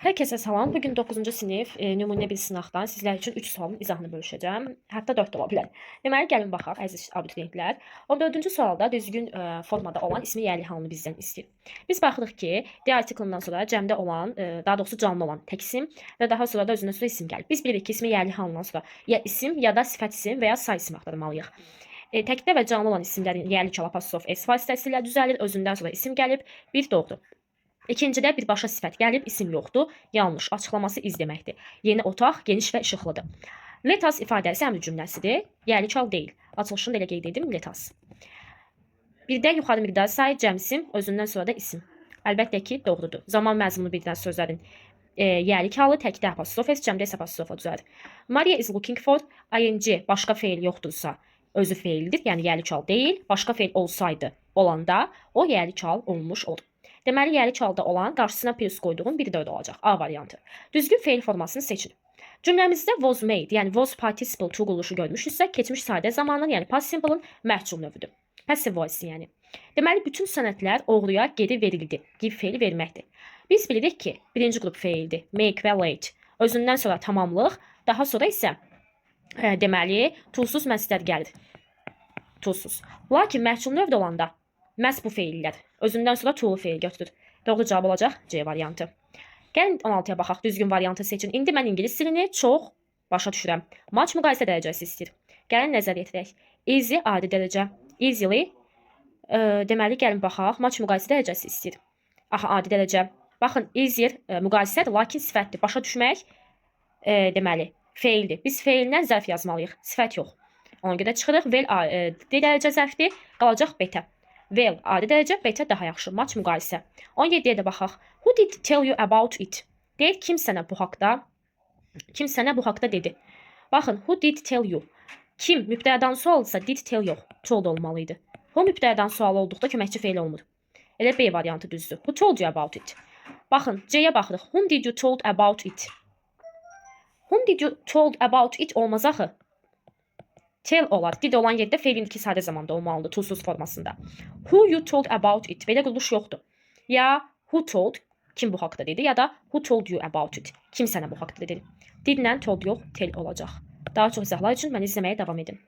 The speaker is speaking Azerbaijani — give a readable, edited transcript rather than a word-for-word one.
Herkese salam. Bugün 9-cu sinif nümunə bir sınaqdan sizlər üçün 3 sualın izahını bölüşəcəm. Hətta 4 də ola bilər. Deməli, gəlin baxaq, əziz abituriyentlər. 14-cü sualda düzgün formada olan ismi yerli halını bizdən istəyir. Biz baxırıq ki, D artiklından sonra cəmdə olan, daha doğrusu canlı olan tək isim və daha sonra da özündən sonra isim gəlir. Biz bilirik ki, ismi yerli halından sonra ya isim, ya da sifət isim və ya say isim axtarmalıyıq. Təkdə və canlı olan isimlərin yerli kal apostrof s vasitəsilə düzəlir. Özündən sonra isim gəlib, bir doğrudur. İkincidə birbaşa sifət gəlib, isim yoxdur. Yanlış. Açıqlaması iz deməkdir. Yeni otaq, geniş və işıqlıdır. Let us ifadəsi əmr cümləsidir. Yerli kal deyil. Açılışını da elə qeyd edim. Let us. Birdən yuxarı miqdar say, cəmsim, özündən sonra da isim. Əlbəttə ki, doğrudur. Zaman məzmunu bildirən sözlərin yerli kalı təkdə apostrof s, cəmdə isə apostrofa düzəlir. Maria is looking for ing başqa feil yoxdursa özü feildir. Yəni yerli kal deyil. Başqa feil olsaydı, olanda o yerli kal olmuş olur. Deməli, yerli kalda olan qarşısına plus qoyduğum 1-4 olacaq. A variantı. Düzgün feil formasını seçin. Cümləmizdə was made, yəni was participle to quruluşu görmüşüksə, keçmiş sadə zamanın, yəni past simple-ın məhcul növüdür. Passive voice yəni. Deməli, bütün sənədlər oğruya geri verildi. Give feili verməkdir. Biz bilirik ki, birinci qrup feildir. Make və late. Özündən sonra tamamlıq, daha sonra isə deməli, toolsuz məsdər gəlir. Toolsuz. Lakin məhcul növdə olanda məhz bu feillər. Özündən sonra tool feil götürür. Doğru cavab olacaq C variantı. Gəlin 16-ya baxaq. Düzgün variantı seçin. İndi mən ingilis dilini çox başa düşürəm. Much müqayisə dərəcəsi istəyir. Gəlin nəzər yetirək. Easy adi dərəcə. Easily deməli gəlin baxaq. Much müqayisə dərəcəsi istəyir. Aha, adi dərəcə. Baxın, easier müqayisədir, lakin sifətdir. Başa düşmək deməli feildir. Biz feildən zərf yazmalıyıq. Sifət yox. Ona görə çıxırıq. Well D dərəcə zərfdir. Qalacaq beta. Well adi dərəcə, beta daha yaxşı. Much müqayisə. 17-yə də baxaq. Who did tell you about it? Deyir, kim sənə bu haqda dedi. Baxın, who did tell you? Kim mübtədədən sualsa did tell yox. Told olmalıydı. Who mübtədədən sual olduqda köməkçi feil olmur. Elə B variantı düzdür. Who told you about it? Baxın, C-yə baxırıq. Whom did you told about it? Whom did you told about it olmaz axı. Tell olar. Did olan yerdə feilin iki sadə zamanda olmalıdır, toolsuz formasında. Who you told about it? Belə quruluş yoxdur. Ya who told, kim bu haqda dedi, ya da who told you about it? Kim sənə bu haqda dedi? Didlə told yox, tell olacaq. Daha çox izahlar üçün məni izləməyə davam edin.